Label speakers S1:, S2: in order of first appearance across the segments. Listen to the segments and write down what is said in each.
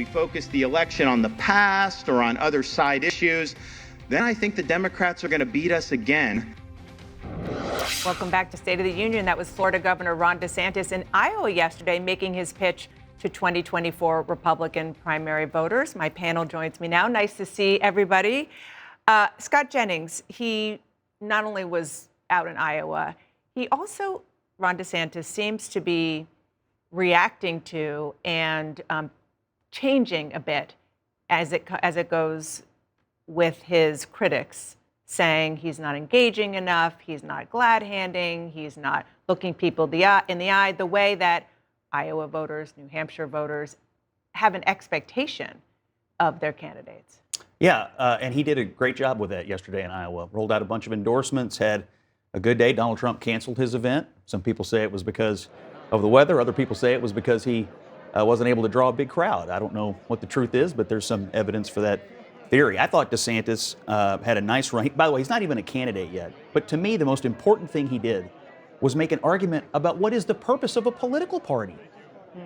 S1: we focus the election on the past or on other side issues, then I think the Democrats are going to beat us again.
S2: Welcome back to State of the Union. That was Florida Governor Ron DeSantis in Iowa yesterday, making his pitch to 2024 Republican primary voters. My panel joins me now. Nice to see everybody. Scott Jennings, he not only was out in Iowa, he also, Ron DeSantis, seems to be reacting to and changing a bit as it goes with his critics, saying he's not engaging enough, he's not glad-handing, he's not looking people in the eye the way that Iowa voters, New Hampshire voters have an expectation of their candidates.
S3: Yeah, and he did a great job with that yesterday in Iowa. Rolled out a bunch of endorsements, had a good day. Donald Trump canceled his event. Some people say it was because of the weather. Other people say it was because he wasn't able to draw a big crowd. I don't know what the truth is, but there's some evidence for that theory. I thought DeSantis had a nice run. By the way, he's not even a candidate yet. But to me, the most important thing he did was make an argument about what is the purpose of a political party.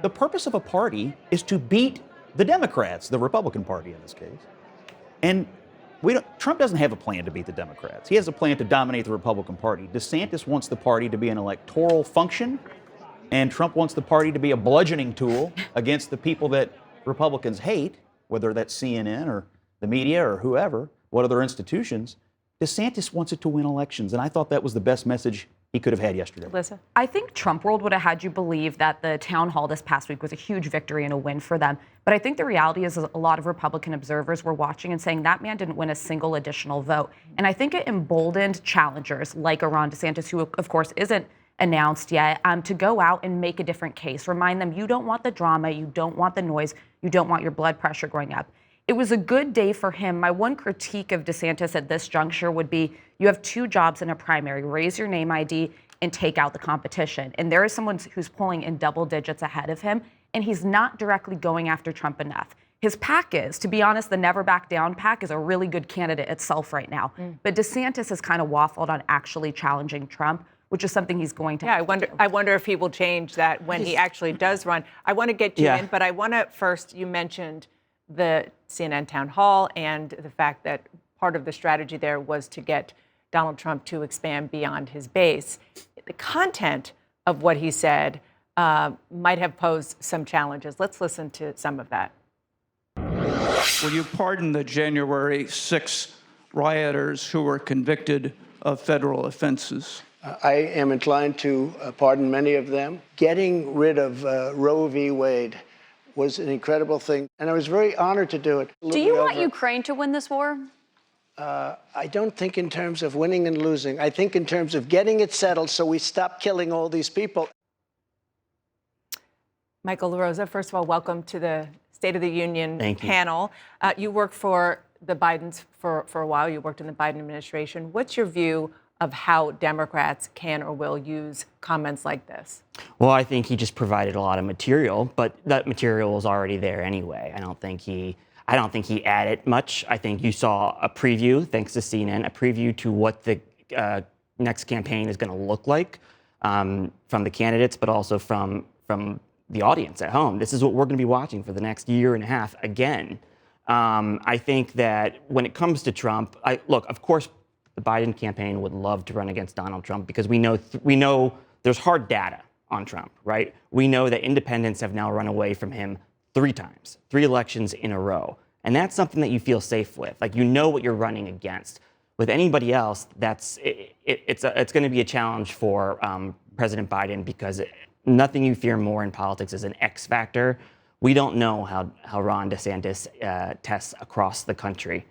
S3: The purpose of a party is to beat the Democrats, the Republican Party in this case. And Trump doesn't have a plan to beat the Democrats. He has a plan to dominate the Republican Party. DeSantis wants the party to be an electoral function, and Trump wants the party to be a bludgeoning tool against the people that Republicans hate, whether that's CNN or the media or whoever, what other institutions. DeSantis wants it to win elections, and I thought that was the best message he could have had yesterday.
S2: Alyssa?
S4: I think Trump world would have had you believe that the town hall this past week was a huge victory and a win for them. But I think the reality is a lot of Republican observers were watching and saying that man didn't win a single additional vote. And I think it emboldened challengers like Ron DeSantis, who of course isn't announced yet, to go out and make a different case. Remind them you don't want the drama, you don't want the noise, you don't want your blood pressure going up. It was a good day for him. My one critique of DeSantis at this juncture would be you have two jobs in a primary, raise your name ID and take out the competition. And there is someone who's polling in double digits ahead of him, and he's not directly going after Trump enough. His PAC is, to be honest, the Never Back Down PAC is a really good candidate itself right now. But DeSantis has kind of waffled on actually challenging Trump, which is something he's going to have to do.
S2: I wonder if he will change that when he actually does run. I want to get you in, but I want to first, you mentioned the CNN town hall and the fact that part of the strategy there was to get Donald Trump to expand beyond his base. The content of what he said might have posed some challenges. Let's listen to some of that.
S5: Will you pardon the January 6 rioters who were convicted of federal offenses?
S6: I am inclined to pardon many of them. Getting rid of Roe v. Wade was an incredible thing, and I was very honored to do it.
S7: Do you want Ukraine to win this war?
S6: I don't think in terms of winning and losing. I think in terms of getting it settled so we stop killing all these people.
S2: Michael LaRosa, first of all, welcome to the State of the Union panel. You worked for the Bidens for a while. You worked in the Biden administration. What's your view of how Democrats can or will use comments like this?
S8: Well, I think he just provided a lot of material, but that material was already there anyway. I don't think he added much. I think you saw a preview, thanks to CNN, a preview to what the next campaign is going to look like from the candidates, but also from the audience at home. This is what we're going to be watching for the next year and a half again. I think that when it comes to Trump, look, of course, the Biden campaign would love to run against Donald Trump because we know there's hard data on Trump, right? We know that independents have now run away from him 3 times, 3 elections in a row. And that's something that you feel safe with. Like, you know what you're running against. With anybody else, it's going to be a challenge for President Biden because nothing you fear more in politics is an X factor. We don't know how Ron DeSantis tests across the country.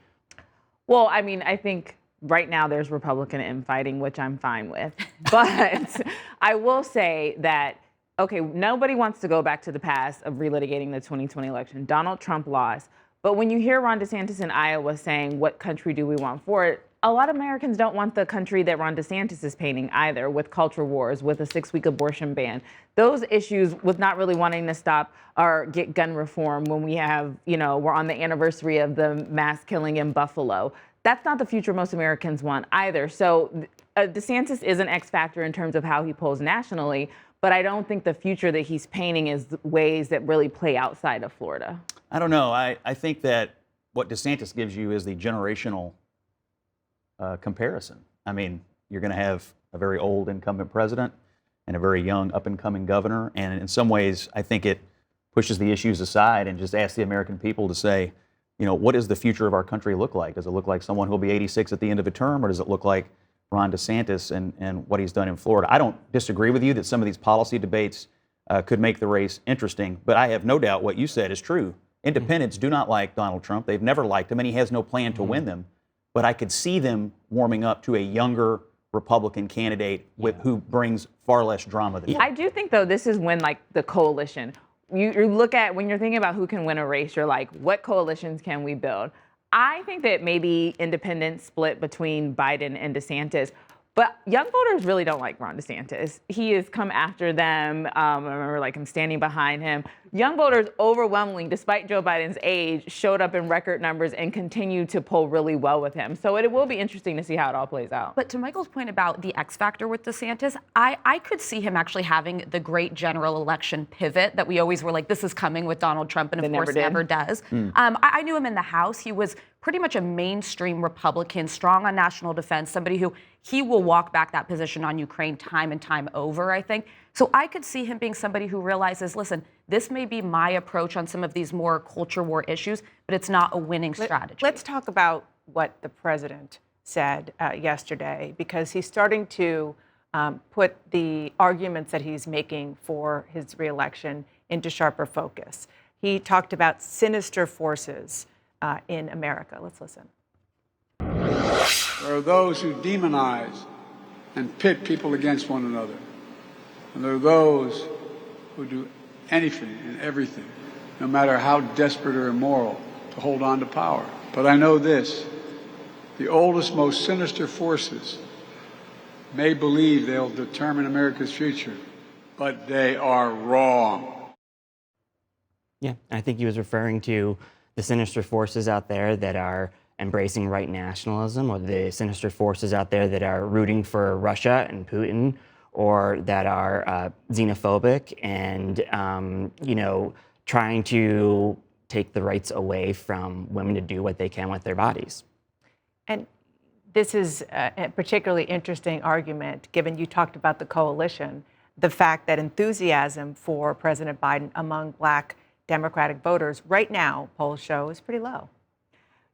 S9: Well, I mean, I think right now there's Republican infighting, which I'm fine with. But I will say that, okay, nobody wants to go back to the past of relitigating the 2020 election. Donald Trump lost. But when you hear Ron DeSantis in Iowa saying, what country do we want for it? A lot of Americans don't want the country that Ron DeSantis is painting either, with culture wars, with a 6-week abortion ban. Those issues with not really wanting to stop or get gun reform when we have, we're on the anniversary of the mass killing in Buffalo. That's not the future most Americans want either. So DeSantis is an X factor in terms of how he polls nationally, but I don't think the future that he's painting is ways that really play outside of Florida.
S3: I don't know. I think that what DeSantis gives you is the generational comparison. I mean, you're going to have a very old incumbent president and a very young up-and-coming governor, and in some ways, I think it pushes the issues aside and just asks the American people to say, you know, what does the future of our country look like? Does it look like someone who will be 86 at the end of a term, or does it look like Ron DeSantis and what he's done in Florida? I don't disagree with you that some of these policy debates could make the race interesting, but I have no doubt what you said is true. Independents do not like Donald Trump. They've never liked him, and he has no plan to win them. But I could see them warming up to a younger Republican candidate who brings far less drama than him.
S9: I do think, though, this is when, like, the coalition, you look at, when you're thinking about who can win a race, you're like, what coalitions can we build? I think that maybe independents split between Biden and DeSantis. But young voters really don't like Ron DeSantis. He has come after them. I remember, like, him standing behind him. Young voters overwhelmingly, despite Joe Biden's age, showed up in record numbers and continue to poll really well with him. So it will be interesting to see how it all plays out.
S4: But to Michael's point about the X factor with DeSantis, I could see him actually having the great general election pivot that we always were like, this is coming with Donald Trump, and of course never does. I knew him in the House. He was pretty much a mainstream Republican, strong on national defense, somebody who he will walk back that position on Ukraine time and time over, I think. So I could see him being somebody who realizes, listen, this may be my approach on some of these more culture war issues, but it's not a winning strategy.
S2: Let's talk about what the president said yesterday, because he's starting to put the arguments that he's making for his reelection into sharper focus. He talked about sinister forces in America. Let's listen.
S10: There are those who demonize and pit people against one another. And there are those who do anything and everything, no matter how desperate or immoral, to hold on to power. But I know this: the oldest, most sinister forces may believe they'll determine America's future, but they are wrong.
S8: Yeah, I think he was referring to the sinister forces out there that are embracing right nationalism, or the sinister forces out there that are rooting for Russia and Putin, or that are xenophobic and, trying to take the rights away from women to do what they can with their bodies.
S2: And this is a particularly interesting argument, given you talked about the coalition, the fact that enthusiasm for President Biden among Black Democratic voters right now, polls show, is pretty low.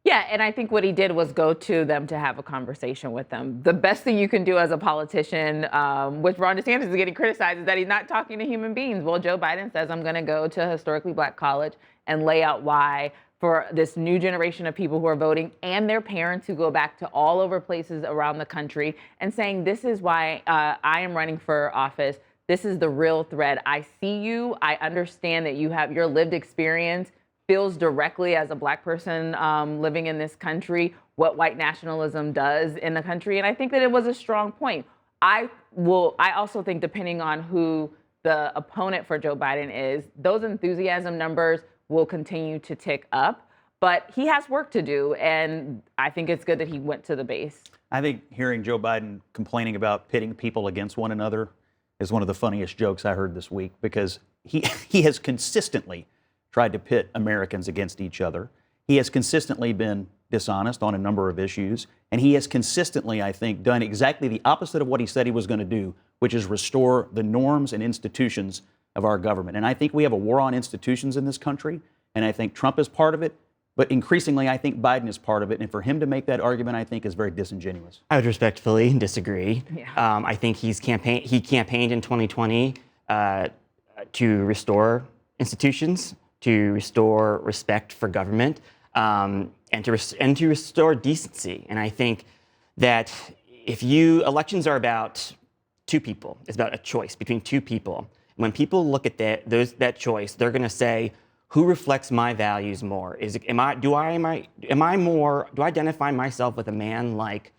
S9: Yeah, and I think what he did was go to them to have a conversation with them. The best thing you can do as a politician, which Ron DeSantis is getting criticized, is that he's not talking to human beings. Well, Joe Biden says, I'm going to go to a historically Black college and lay out why for this new generation of people who are voting and their parents who go back to all over places around the country, and saying, this is why I am running for office. This is the real threat. I see you. I understand that you have your lived experience feels directly as a Black person living in this country what white nationalism does in the country. And I think that it was a strong point. I also think, depending on who the opponent for Joe Biden is, those enthusiasm numbers will continue to tick up. But he has work to do, and I think it's good that he went to the base.
S3: I think hearing Joe Biden complaining about pitting people against one another is one of the funniest jokes I heard this week, because he has consistently tried to pit Americans against each other. He has consistently been dishonest on a number of issues, and he has consistently, I think, done exactly the opposite of what he said he was going to do, which is restore the norms and institutions of our government. And I think we have a war on institutions in this country, and I think Trump is part of it, but increasingly I think Biden is part of it, and for him to make that argument, I think, is very disingenuous.
S8: I would respectfully disagree.
S9: Yeah.
S8: I think he campaigned in 2020 to restore institutions, to restore respect for government, and to restore decency. And I think that elections are about two people. It's about a choice between two people. When people look at that choice, they're going to say, who reflects my values more? Do I identify myself with a man like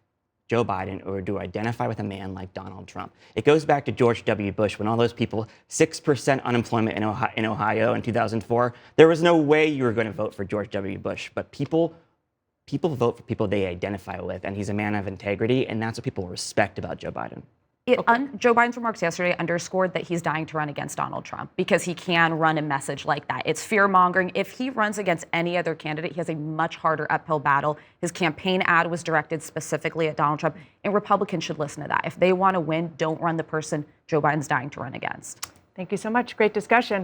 S8: Joe Biden, or do I identify with a man like Donald Trump? It goes back to George W. Bush, when all those people, 6% unemployment in Ohio in 2004, there was no way you were going to vote for George W. Bush. But people vote for people they identify with, and he's a man of integrity, and that's what people respect about Joe Biden.
S4: Joe Biden's remarks yesterday underscored that he's dying to run against Donald Trump because he can run a message like that. It's fear-mongering. If he runs against any other candidate, he has a much harder uphill battle. His campaign ad was directed specifically at Donald Trump, and Republicans should listen to that. If they want to win, don't run the person Joe Biden's dying to run against.
S2: Thank you so much. Great discussion.